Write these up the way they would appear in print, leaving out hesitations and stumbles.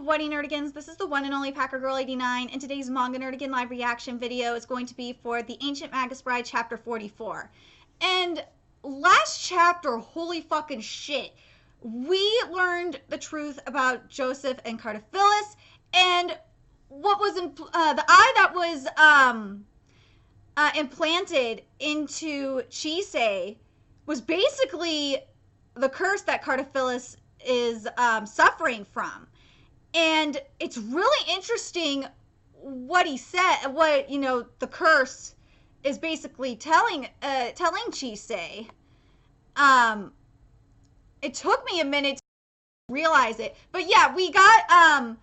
What nerdigans? This is the one and only Packer Girl 89, and today's Manga Nerdigan live reaction video is going to be for the Ancient Magus Bride chapter 44. And last chapter, holy fucking shit, we learned the truth about Joseph and Cartaphilus, and what was the eye that was implanted into Chise was basically the curse that Cartaphilus is suffering from. And it's really interesting what he said, what, the curse is basically telling Chise. It took me a minute to realize it, but yeah, we got,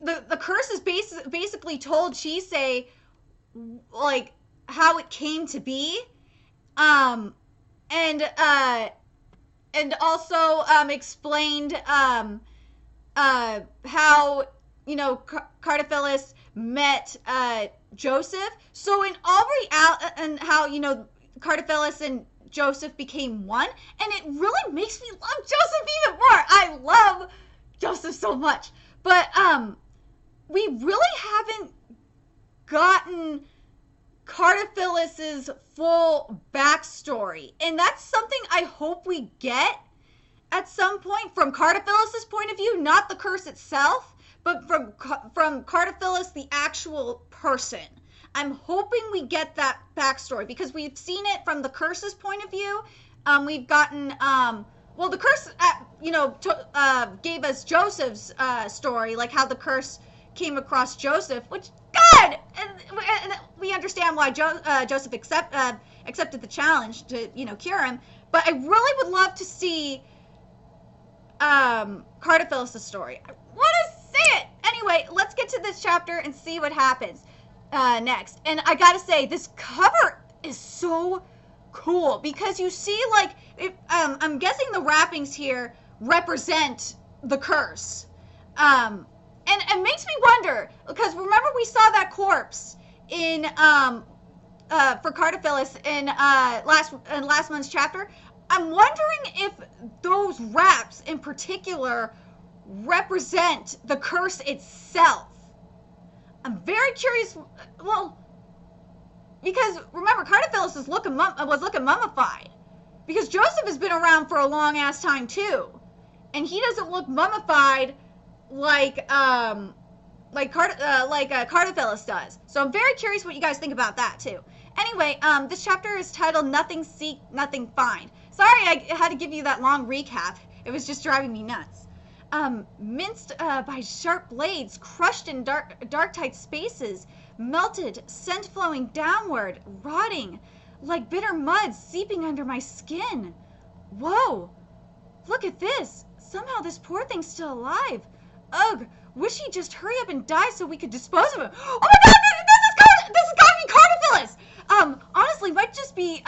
the curse is basically told Chise, like, how it came to be, and also, explained, how, Cartaphilus met, Joseph. So in all reality, and how, Cartaphilus and Joseph became one, and it really makes me love Joseph even more. I love Joseph so much. But, we really haven't gotten Cartaphilus's full backstory, and that's something I hope we get at some point from Cartaphilus's point of view, not the curse itself, but from Cartaphilus, the actual person. I'm hoping we get that backstory because we've seen it from the curse's point of view. We've gotten, well, the curse, gave us Joseph's story, like how the curse came across Joseph, which, God, and we understand why Joseph accepted the challenge to, cure him. But I really would love to see Cartaphilus' story. I want to see it! Anyway, let's get to this chapter and see what happens next. And I gotta say, this cover is so cool because you see, like, I'm guessing the wrappings here represent the curse. And it makes me wonder, because remember we saw that corpse in, for Cartaphilus in last month's chapter. I'm wondering if those wraps in particular represent the curse itself. I'm very curious, well, because remember, Cartaphilus was looking mummified. Because Joseph has been around for a long ass time too. And he doesn't look mummified like Cartaphilus does. So I'm very curious what you guys think about that too. Anyway, this chapter is titled Nothing Seek, Nothing Find. Sorry I had to give you that long recap. It was just driving me nuts. Minced by sharp blades, crushed in dark tight spaces, melted, scent flowing downward, rotting, like bitter mud seeping under my skin. Whoa! Look at this! Somehow this poor thing's still alive. Ugh! Wish he'd just hurry up and die so we could dispose of him. Oh my God! This has gotta be Cartaphilus! Honestly, might just be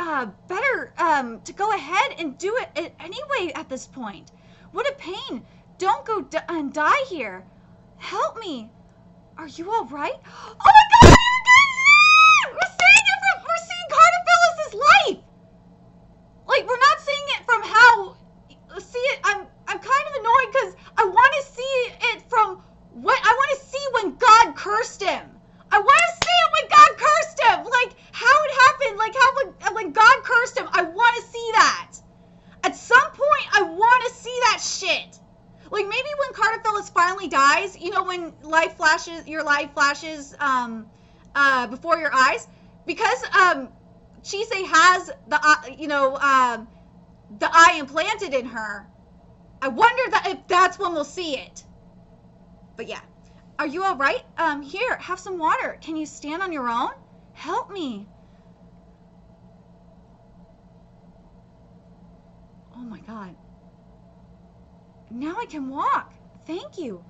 better to go ahead and do it anyway at this point. What a pain! Don't go and die here. Help me. Are you all right? Oh my God! We're seeing Cartaphilus's life. Like, we're not seeing it from how. See it. I'm kind of annoyed because I want to see it from what I want to see when God cursed him. I want to see it when God cursed him. Like how it happened. Like how when God cursed him. I want to see that. At some point, I want to see that shit. Like maybe when Cartaphilus finally dies, when your life flashes before your eyes, because Chise has the the eye implanted in her. I wonder if that's when we'll see it. But yeah, are you all right? Here, have some water. Can you stand on your own? Help me. Oh my God. Now I can walk. Thank you.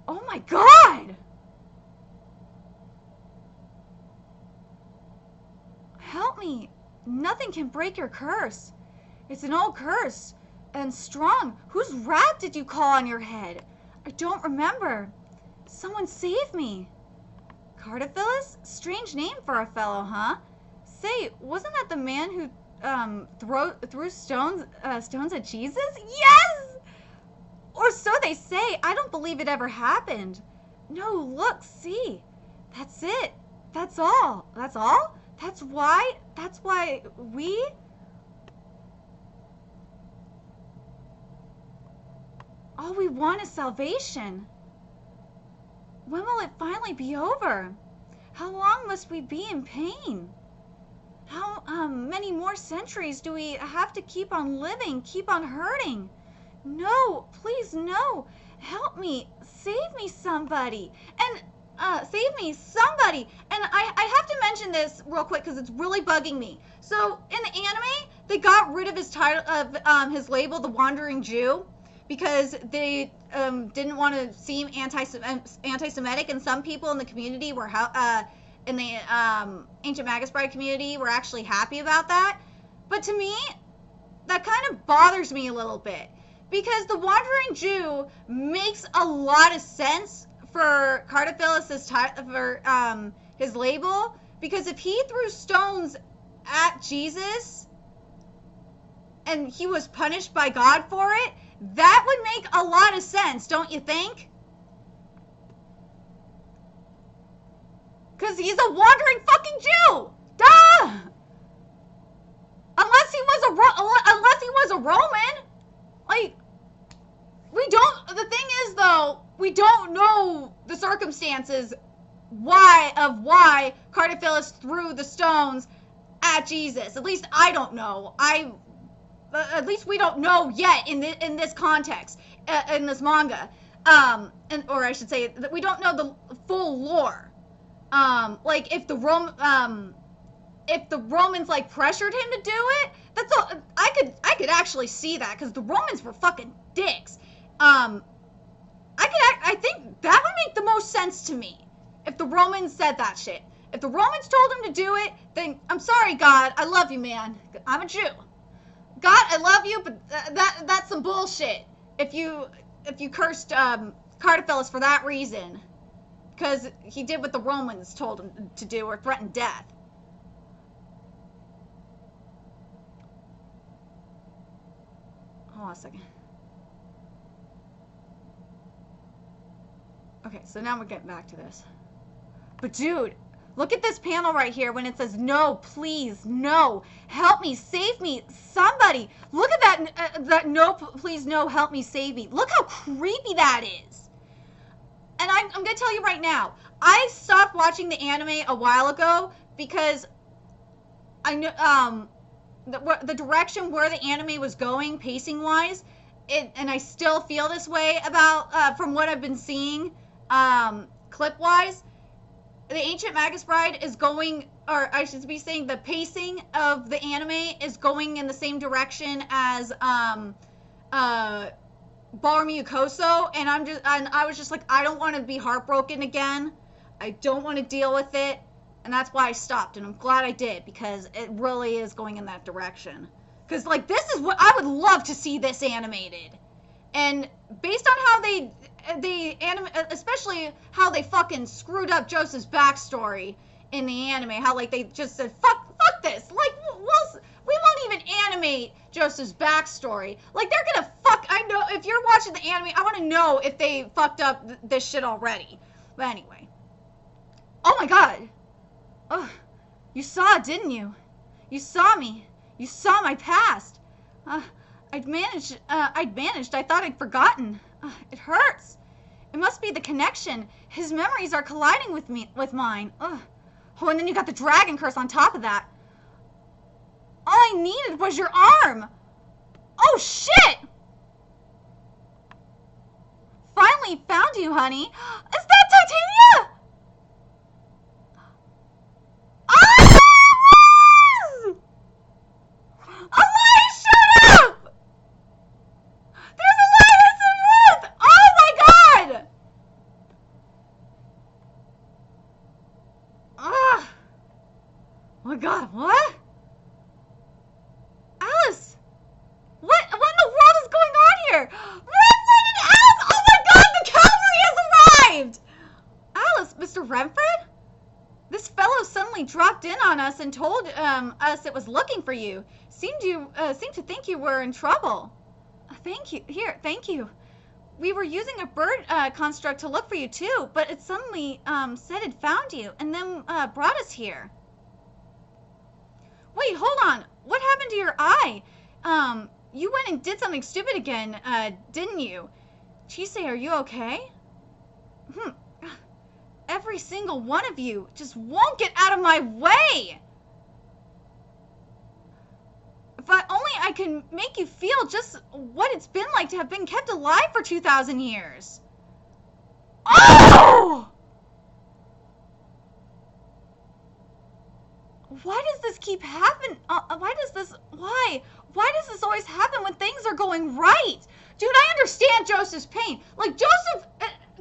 Oh my God! Help me. Nothing can break your curse. It's an old curse and strong. Whose wrath did you call on your head? I don't remember. Someone save me. Cartaphilus? Strange name for a fellow, huh? Say, wasn't that the man who threw stones at Jesus? Yes! Or so they say. I don't believe it ever happened. No, look, see. That's it. That's all. That's all? That's why we... All we want is salvation. When will it finally be over? How long must we be in pain? How many more centuries do we have to keep on living, keep on hurting? No, please, no. Help me. Save me, somebody. And, save me, somebody. And I have to mention this real quick because it's really bugging me. So, in the anime, they got rid of his title, of his label, The Wandering Jew, because they didn't want to seem anti-Semitic, and some people in the community were, in the Ancient Magus Bride community were actually happy about that. But to me, that kind of bothers me a little bit. Because the Wandering Jew makes a lot of sense for Cartaphilus' for his label. Because if he threw stones at Jesus and he was punished by God for it, that would make a lot of sense, don't you think? Because he's a wandering fucking Jew! Duh! Unless he was a Roman. Like, the thing is though, we don't know the circumstances why Cartaphilus threw the stones at Jesus. At least I don't know. At least we don't know yet in this context, in this manga. Or I should say that we don't know the full lore. Like if the Romans like pressured him to do it, that's all. I could actually see that because the Romans were fucking dicks. I think that would make the most sense to me if the Romans said that shit. If the Romans told him to do it, then I'm sorry, God, I love you, man. I'm a Jew. God, I love you, but that's some bullshit. If you cursed Cartaphilus for that reason, because he did what the Romans told him to do or threatened death. Hold on a second. Okay, so now we're getting back to this. But dude, look at this panel right here when it says, no, please, no, help me, save me, somebody. Look at that no, please, no, help me, save me. Look how creepy that is. And I'm going to tell you right now, I stopped watching the anime a while ago because I knew the direction where the anime was going, pacing-wise, and I still feel this way about, from what I've been seeing, clip-wise. The Ancient Magus Bride is going, or I should be saying the pacing of the anime is going in the same direction as Ballroom Yukoso, and I was just like, I don't want to be heartbroken again. I don't want to deal with it, and that's why I stopped, and I'm glad I did, because it really is going in that direction. Because, like, this is what I would love to see this animated. And based on how especially how they fucking screwed up Joseph's backstory in the anime, how like they just said fuck this, like we won't even animate Joseph's backstory. Like they're gonna I know if you're watching the anime, I want to know if they fucked up this shit already. But anyway, oh my god, oh, you saw it, didn't you? You saw me. You saw my past. I'd managed. I thought I'd forgotten. It hurts. It must be the connection. His memories are colliding with mine. Ugh. Oh, and then you got the dragon curse on top of that. All I needed was your arm. Oh, shit! Finally found you, honey. Is that Titania? Ah! Elias, shut up! There's Elias and Ruth! Oh my god! Ah! Oh my god, what? Alice! What in the world is going on here? Renfred and Alice! Oh my god, the cavalry has arrived! Alice, Mr. Renfred? This fellow suddenly dropped in on us and told us it was looking for you. Seemed to think you were in trouble. Thank you. Here, thank you. we were using a bird construct to look for you too, but it suddenly said it found you and then brought us here. Wait, hold on. What happened to your eye? You went and did something stupid again, didn't you? Chise, are you okay? Every single one of you just won't get out of my way! If only I can make you feel just what it's been like to have been kept alive for 2,000 years. Oh! Why does this keep happening? Why does this always happen when things are going right? Dude, I understand Joseph's pain. Like, Joseph,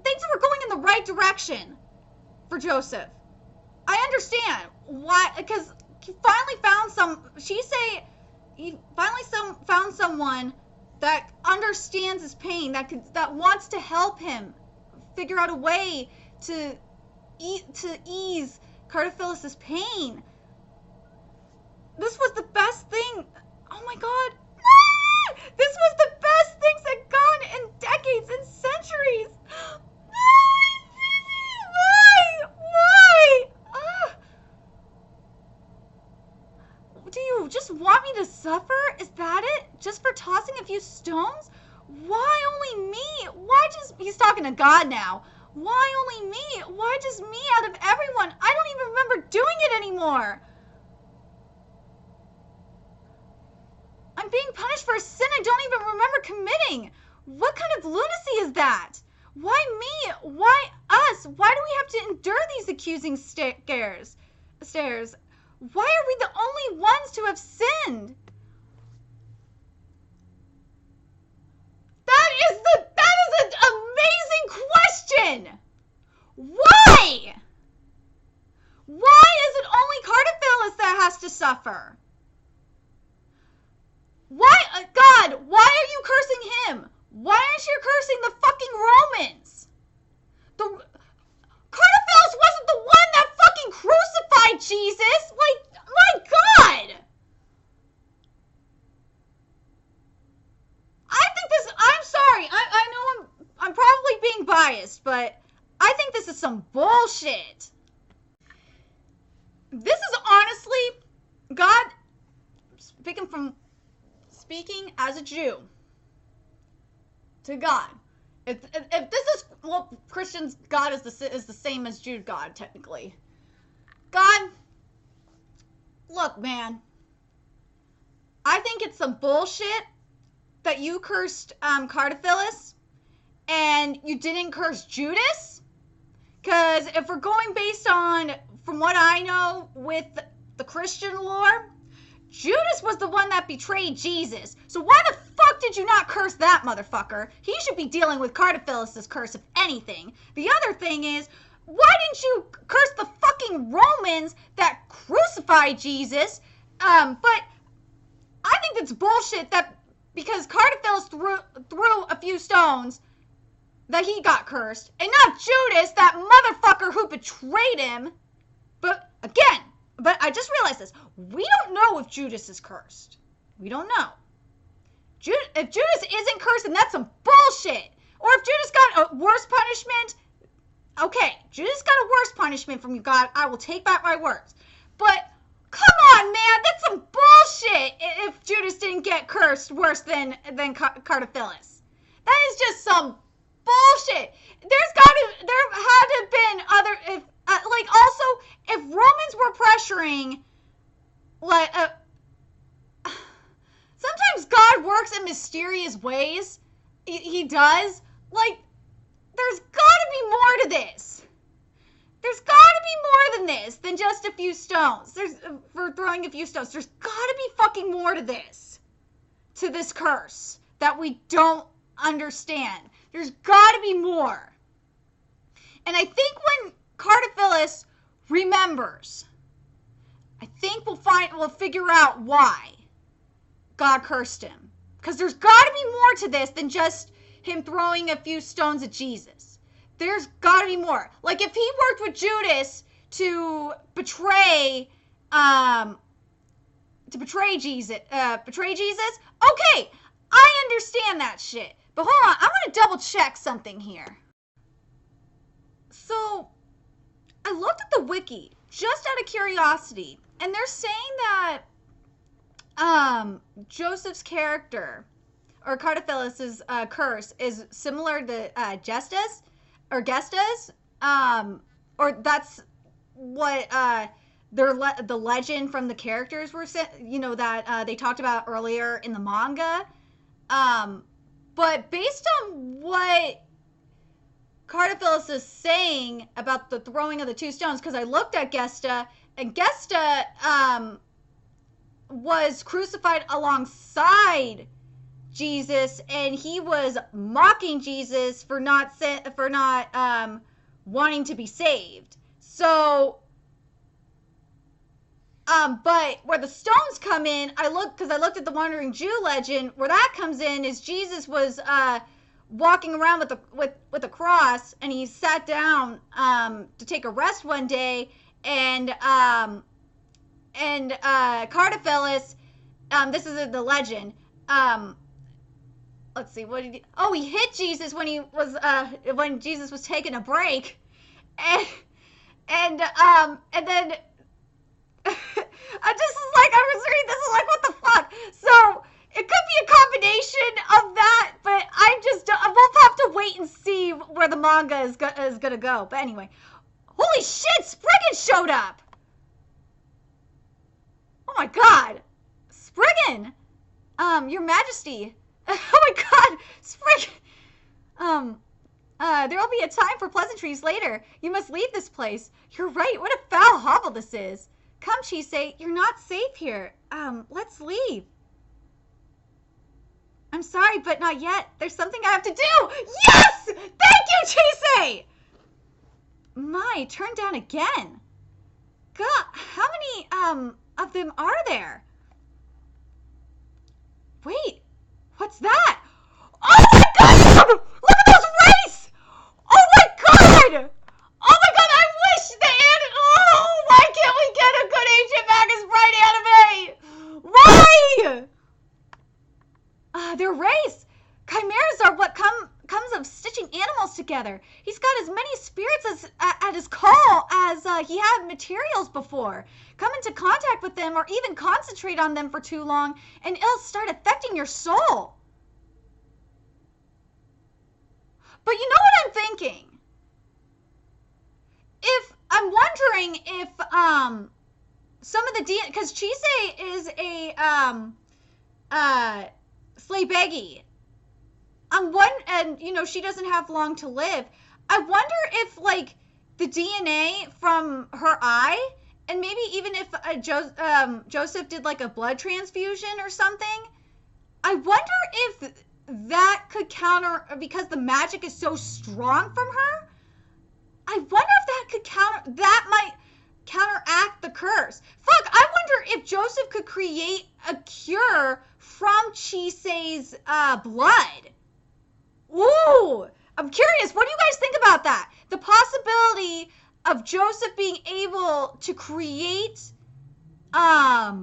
things were going in the right direction for Joseph. I understand why, because he finally found he finally found someone that understands his pain, that wants to help him figure out a way to ease Cartaphilus' pain. This was the best thing. Oh my god. This was the best things that gone in decades and centuries. Why? Do you just want me to suffer? Is that it? Just for tossing a few stones? Why only me? He's talking to God now. Why only me? Why just me out of everyone? I don't even remember doing it anymore. I'm being punished for a sin I don't even remember committing. What kind of lunacy is that? Why me? Why us? Why do we have to endure these accusing stares? Why are we the only ones to have sinned? That is an amazing question. Why? Why is it only Cartaphilus that has to suffer? Why, God, why are you cursing him? Why aren't you cursing the fucking Romans? Cartaphilus wasn't the one that fucking crucified Jesus! Like, my God! I'm sorry, I know I'm probably being biased, but I think this is some bullshit. This is honestly, God, speaking as a Jew to God. If this is, well, Christians, God is the same as Jude God, technically. God, look, man, I think it's some bullshit that you cursed Cartaphilus and you didn't curse Judas. Because if we're going based on, from what I know with the Christian lore, Judas was the one that betrayed Jesus. So why the fuck did you not curse that motherfucker? He should be dealing with Cartaphilus' curse, if anything. The other thing is, why didn't you curse the fucking Romans that crucified Jesus? But I think it's bullshit that because Cartaphilus threw a few stones that he got cursed, and not Judas, that motherfucker who betrayed him. But again, I just realized this. We don't know if Judas is cursed. We don't know. If Judas isn't cursed, then that's some bullshit. Or if Judas got a worse punishment, okay, Judas got a worse punishment from you, God. I will take back my words. But come on, man, that's some bullshit if Judas didn't get cursed worse than Cartaphilus. That is just some bullshit. There had to have been other, also, if Romans were pressuring, sometimes God works in mysterious ways. He does. There's gotta be more to this. There's gotta be more than this, than just a few stones. For throwing a few stones. There's gotta be fucking more to this. To this curse that we don't understand. There's gotta be more. And I think when Cartaphilus remembers, I think we'll figure out why God cursed him. Because there's got to be more to this than just him throwing a few stones at Jesus. There's got to be more. Like if he worked with Judas to betray Jesus, okay, I understand that shit. But hold on, I want to double check something here. So, I looked at the wiki just out of curiosity, and they're saying that Joseph's character, or Cartaphilus' curse, is similar to Gesta's, or that's what the legend from the characters were, that they talked about earlier in the manga. But based on what Cartaphilus is saying about the throwing of the two stones, because I looked at Gesta, and Gesta was crucified alongside Jesus, and he was mocking Jesus for not wanting to be saved. So, but where the stones come in, I looked at the Wandering Jew legend. Where that comes in is Jesus was walking around with a cross, and he sat down to take a rest one day, and Cartaphilus, this is the legend. Let's see, what did he? Oh, he hit Jesus when Jesus was taking a break, and then. I was reading this, is like, what the fuck? So, it could be a combination of that, but we'll have to wait and see where the manga is gonna go. But anyway, holy shit, Spriggan showed up! Oh my god! Spriggan! Your Majesty! Oh my god! Spriggan! There'll be a time for pleasantries later. You must leave this place. You're right, what a foul hovel this is. Come, Chise, you're not safe here. Let's leave. I'm sorry, but not yet. There's something I have to do. Yes! Thank you, Chise! My, turned down again. God, how many, of them are there? Wait, what's that? Oh my god! Look at those rays! Oh my god! Oh my god, I wish why can't we get a good ancient Magus Bride anime? Why? They're rays. Chimeras are what comes of stitching animals together. He's got as many spirits at his call as he had materials before. Come into contact with them or even concentrate on them for too long, and it'll start affecting your soul. But you know what I'm thinking? I'm wondering if some of the because Chise is a Slaybeggy. And she doesn't have long to live. I wonder if like the DNA from her eye, and maybe even if Joseph did like a blood transfusion or something. I wonder if that could counter, because the magic is so strong from her. I wonder if that might counteract the curse. Fuck, I wonder if Joseph could create a cure from Chise's blood. Ooh, I'm curious. What do you guys think about that? The possibility of Joseph being able to create a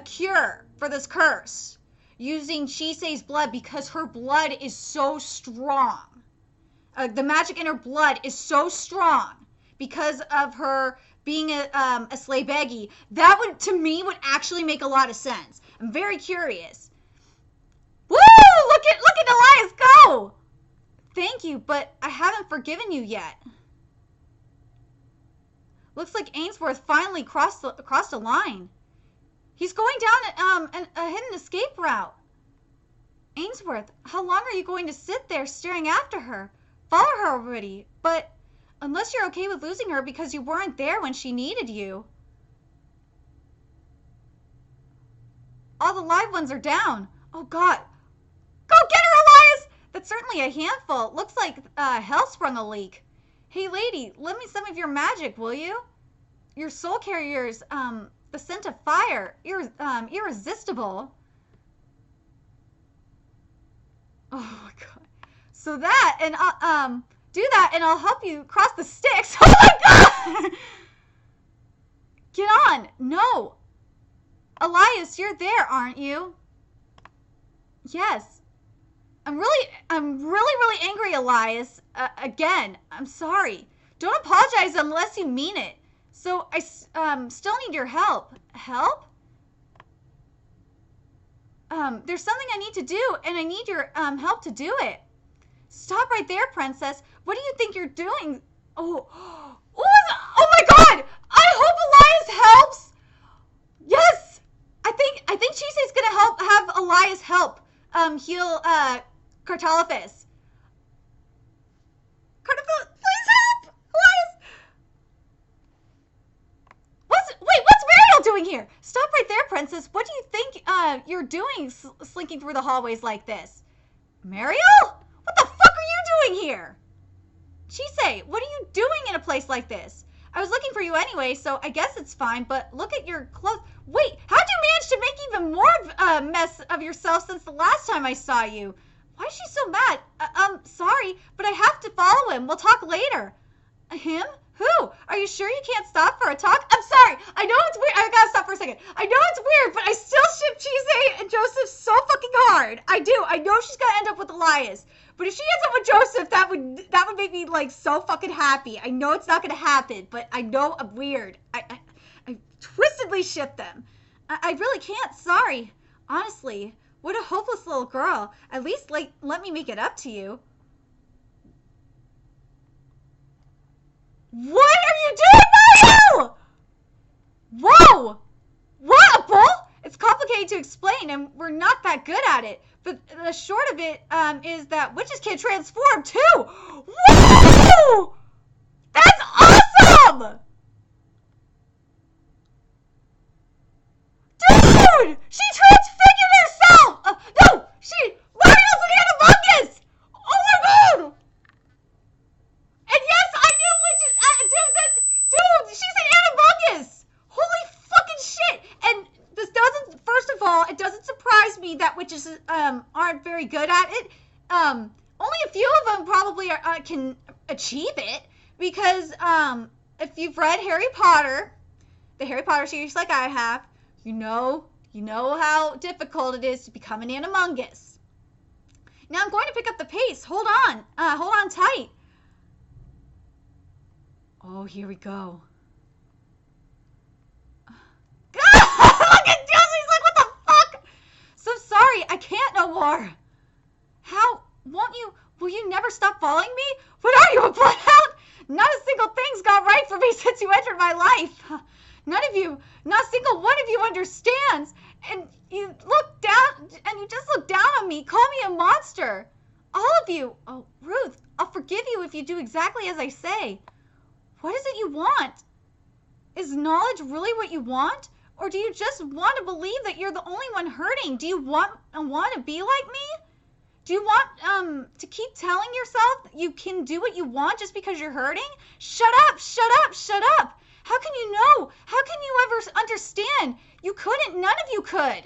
cure for this curse using Chise's blood, because her blood is so strong. The magic in her blood is so strong because of her being a Slaybeggy. That would actually make a lot of sense. I'm very curious. Woo! Look at Elias go! Thank you, but I haven't forgiven you yet. Looks like Ainsworth finally crossed a line. He's going down a hidden escape route. Ainsworth, how long are you going to sit there staring after her? Follow her already, but unless you're okay with losing her because you weren't there when she needed you. All the live ones are down. Oh god. Go get her, Elias! That's certainly a handful. Looks like hell sprung a leak. Hey lady, lend me some of your magic, will you? Your soul carrier's, the scent of fire. Irresistible. Oh my god. So that, and do that, and I'll help you cross the Styx. Oh my god! Get on. No. Elias, you're there, aren't you? Yes. I'm really angry, Elias. Again, I'm sorry. Don't apologize unless you mean it. So I still need your help. Help? There's something I need to do, and I need your help to do it. Stop right there, princess. What do you think you're doing? Oh, oh my God! I hope Elias helps. Yes, I think Chise's gonna have Elias help heal Cartaphilus. Cartaphilus, please help, Elias. What's Mariel doing here? Stop right there, princess. What do you think you're doing, slinking through the hallways like this? Mariel? What the fuck are you doing here? Chise, what are you doing in a place like this? I was looking for you anyway, so I guess it's fine, but look at your clothes. Wait, how'd you manage to make even more of a mess of yourself since the last time I saw you? Why is she so mad? Sorry, but I have to follow him. We'll talk later. Him? Who? Are you sure you can't stop for a talk? I'm sorry. I know it's weird. I gotta stop for a second. I know it's weird, but I still ship Chise and Joseph so fucking hard. I do. I know she's gonna end up with Elias. But if she ends up with Joseph, that would make me like so fucking happy. I know it's not gonna happen, but I know I'm weird. I twistedly ship them. I really can't. Sorry. Honestly, what a hopeless little girl. At least like let me make it up to you. What are you doing, Mario? Whoa! What, a bull? It's complicated to explain, and we're not that good at it. But the short of it is that witches can transform, too. Whoa! That's awesome! Dude! She transfigured herself! No! Mario's an animagus! Oh my god! And yes, I knew witches. Dude, she's an animagus. Holy fucking shit! And this doesn't. First of all, it doesn't surprise me that witches aren't very good at it. Only a few of them probably can achieve it because if you've read Harry Potter, the Harry Potter series like I have, you know how difficult it is to become an animagus. Now I'm going to pick up the pace. Hold on tight. Oh, here we go. Look at Josie, he's like, what the fuck? So sorry, I can't no more. How? Will you never stop following me? What are you, a bloodhound? Not a single thing's gone right for me since you entered my life. Not a single one of you understands. And you just look down on me, call me a monster. All of you. Oh, Ruth, I'll forgive you if you do exactly as I say. What is it you want? Is knowledge really what you want? Or do you just want to believe that you're the only one hurting? Do you want to be like me? Do you want to keep telling yourself you can do what you want just because you're hurting? Shut up, shut up, shut up. How can you know? How can you ever understand? You couldn't. None of you could.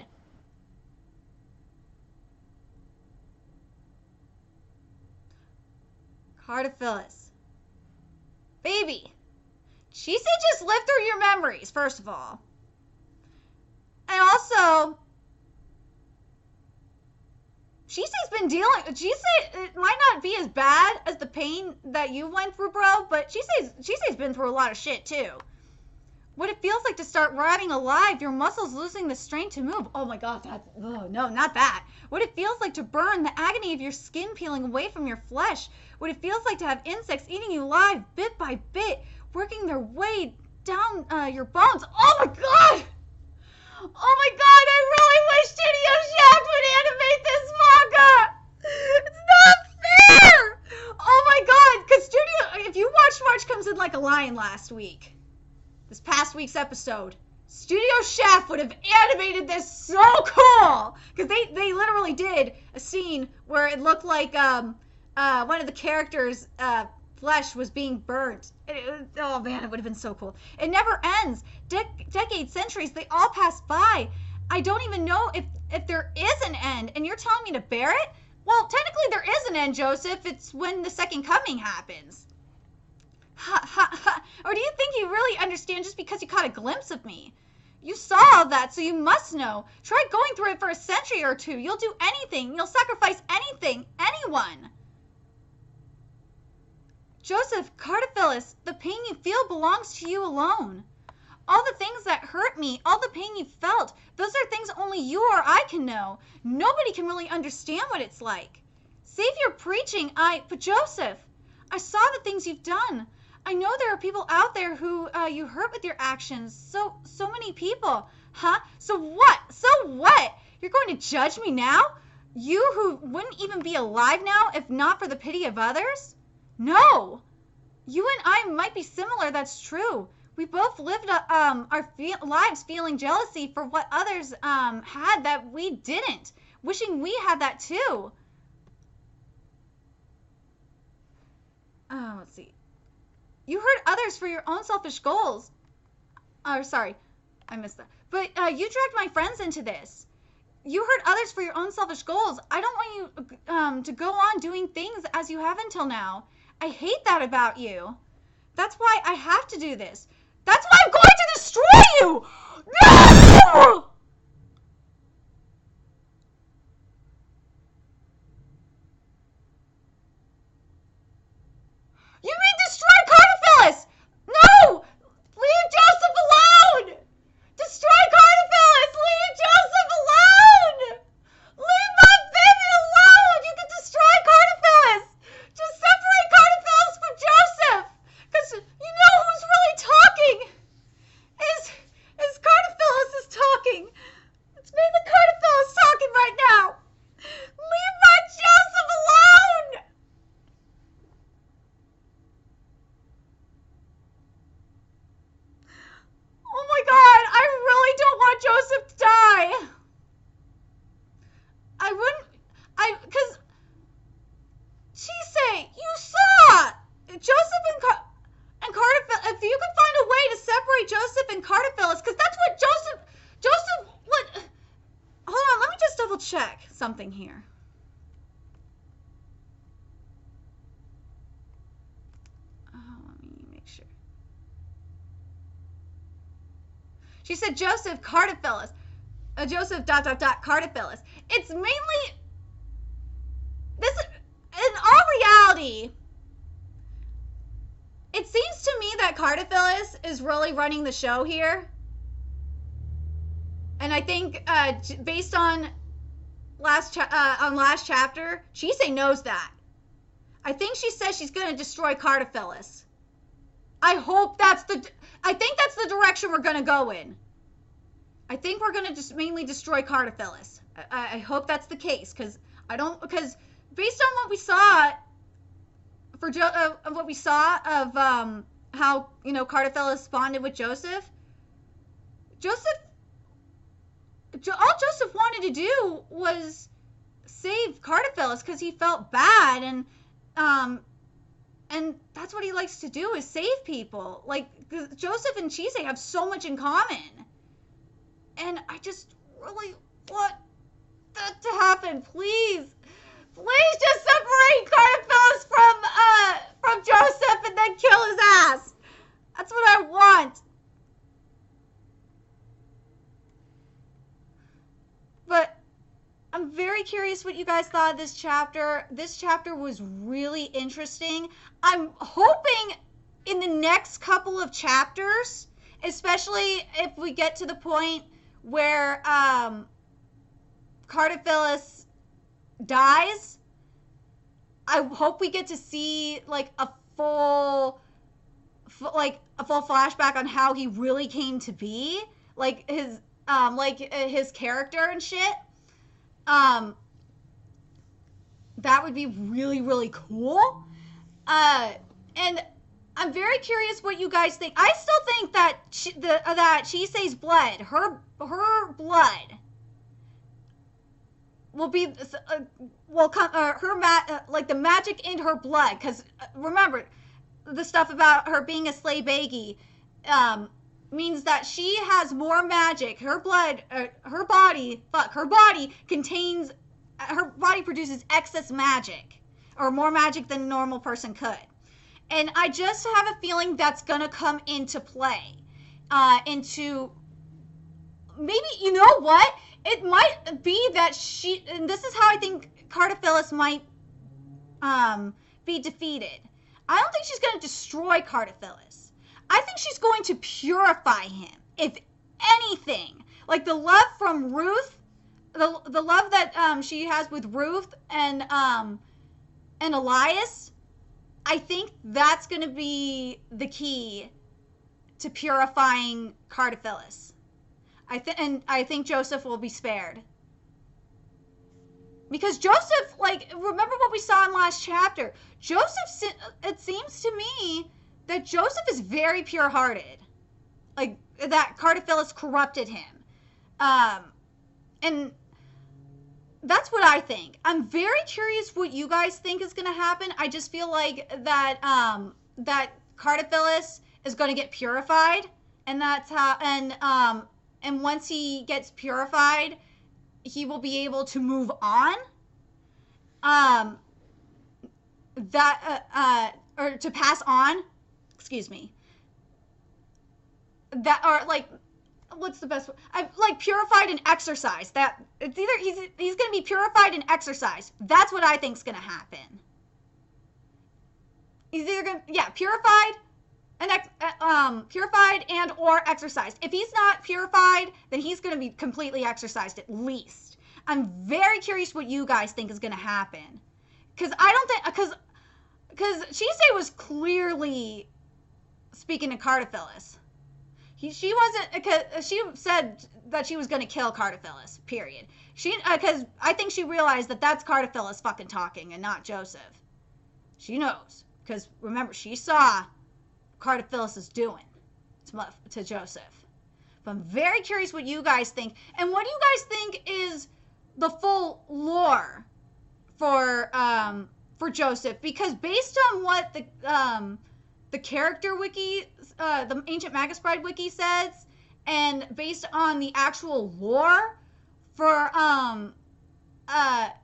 Cartaphilus. Baby, Chise just lived through your memories, first of all. And also, Chise it might not be as bad as the pain that you went through, bro, but Chise's been through a lot of shit, too. What it feels like to start rotting alive, your muscles losing the strength to move. Oh my god, no, not that. What it feels like to burn, the agony of your skin peeling away from your flesh. What it feels like to have insects eating you alive, bit by bit, working their way down your bones. Oh my god! Oh my god, I really wish Studio Shaft would animate this manga! It's not fair! Oh my god, because if you watched March Comes in Like a Lion last week, this past week's episode, Studio Shaft would have animated this so cool! Because they literally did a scene where it looked like one of the characters' flesh was being burnt. Oh man, it would have been so cool. It never ends. Decades, centuries, they all pass by. I don't even know if there is an end, and you're telling me to bear it? Well, technically there is an end, Joseph. It's when the second coming happens. Ha ha ha. Or do you think you really understand just because you caught a glimpse of me? You saw all that, so you must know. Try going through it for a century or two. You'll do anything. You'll sacrifice anything. Anyone. Joseph, Cartaphilus, the pain you feel belongs to you alone. All the things that hurt me, all the pain you felt, those are things only you or I can know. Nobody can really understand what it's like. Save your preaching, but Joseph, I saw the things you've done. I know there are people out there who you hurt with your actions. So many people. Huh? So what? So what? You're going to judge me now? You who wouldn't even be alive now if not for the pity of others? No. You and I might be similar, that's true. We both lived our lives feeling jealousy for what others had that we didn't. Wishing we had that too. Let's see. You hurt others for your own selfish goals. Sorry, I missed that. But you dragged my friends into this. You hurt others for your own selfish goals. I don't want you to go on doing things as you have until now. I hate that about you. That's why I have to do this. That's why I'm going to destroy you! No! You mean destroy Cartaphilus? No! Leave Joseph alone! Destroy Cartaphilus! Leave Joseph alone! Leave my baby alone! You can destroy Cartaphilus! Just separate Cartaphilus from Joseph! Because you know who's really talking! Is Cartaphilus is talking! It's mainly Cartaphilus talking right now! Leave my Joseph alone! Oh my god, I really don't want Joseph to die. Because Chise, you saw Joseph and Cartaphilus. If you could find a way to separate Joseph and Cartaphilus, because that's what hold on, let me just double check something here. Let me make sure. She said Joseph Cartaphilus. Joseph ... Cartaphilus. It's mainly this in all reality. It seems to me that Cartaphilus is really running the show here. And I think based on last chapter, Chise knows that. I think she says she's going to destroy Cartaphilus. I think that's the direction we're going to go in. I think we're going to just mainly destroy Cartaphilus. I hope that's the case, because based on what we saw of how Cartaphilus bonded with Joseph. All Joseph wanted to do was save Cartaphilus because he felt bad, and that's what he likes to do, is save people. Like, Joseph and Chise have so much in common. And I just really want that to happen. Please. Please just separate Cartaphilus from Joseph and then kill his ass. That's what I want. But I'm very curious what you guys thought of this chapter. This chapter was really interesting. I'm hoping in the next couple of chapters, especially if we get to the point where Cartaphilus dies, I hope we get to see like a full flashback on how he really came to be, like his character and shit. That would be really, really cool. And I'm very curious what you guys think. I still think that that Chise's blood, her blood, will be like the magic in her blood. Because remember, the stuff about her being a slave baggy means that she has more magic. Her blood, her body produces excess magic, or more magic than a normal person could. And I just have a feeling that's gonna come into play, into maybe, you know what? It might be that and this is how I think Cartaphilus might be defeated. I don't think she's going to destroy Cartaphilus. I think she's going to purify him, if anything. Like the love from Ruth, the love that she has with Ruth and Elias, I think that's going to be the key to purifying Cartaphilus. I think Joseph will be spared. Because Joseph, like, remember what we saw in last chapter? Joseph, it seems to me that Joseph is very pure-hearted. Like, that Cartaphilus corrupted him. And that's what I think. I'm very curious what you guys think is going to happen. I just feel like that, that Cartaphilus is going to get purified. And that's how, and once he gets purified, he will be able to move on. Or to pass on, excuse me. That, or like, what's the best? Like purified and exercised. That it's either he's going to be purified and exercised. That's what I think is going to happen. He's either going to, purified and or exercised. If he's not purified, then he's going to be completely exercised at least. I'm very curious what you guys think is going to happen. Because I don't think, because Chise was clearly speaking to Cartaphilus. She wasn't, because she said that she was going to kill Cartaphilus, period. Because I think she realized that that's Cartaphilus fucking talking and not Joseph. She knows. Because remember, she saw Cartaphilus is doing to Joseph. But I'm very curious what you guys think. And what do you guys think is the full lore for Joseph? Because based on what the character wiki, the Ancient Magus Bride wiki says, and based on the actual lore for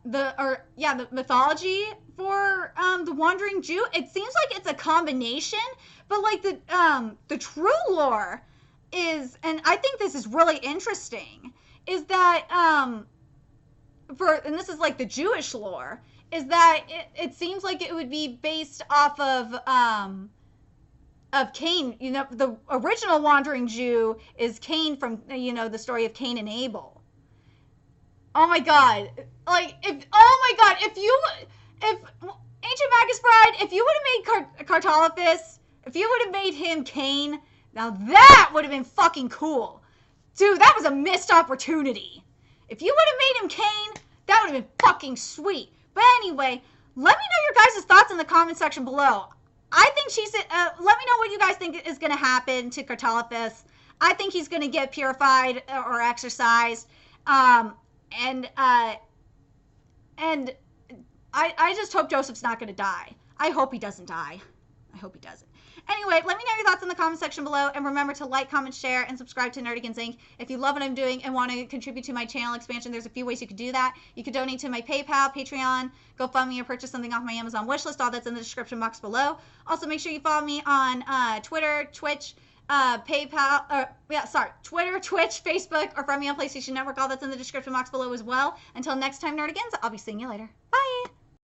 the mythology for the Wandering Jew, it seems like it's a combination. But like the true lore is, and I think this is really interesting, is that and this is like the Jewish lore, is that it seems like it would be based off of Cain. You know, the original Wandering Jew is Cain from, you know, the story of Cain and Abel. Oh my God. Like, if Ancient Magus Bride, if you would have made Cartaphilus, if you would have made him Cain, now that would have been fucking cool. Dude, that was a missed opportunity. If you would have made him Cain, that would have been fucking sweet. But anyway, let me know your guys' thoughts in the comment section below. I think let me know what you guys think is going to happen to Cartaphilus. I think he's going to get purified or exercised. And I just hope Joseph's not going to die. I hope he doesn't die. I hope he doesn't. Anyway, let me know your thoughts in the comment section below, and remember to like, comment, share, and subscribe to Nerdigans Inc. If you love what I'm doing and want to contribute to my channel expansion, there's a few ways you could do that. You could donate to my PayPal, Patreon, GoFundMe, or purchase something off my Amazon wishlist. All that's in the description box below. Also, make sure you follow me on Twitter, Twitch, Twitter, Twitch, Facebook, or find me on PlayStation Network. All that's in the description box below as well. Until next time, Nerdigans, I'll be seeing you later. Bye!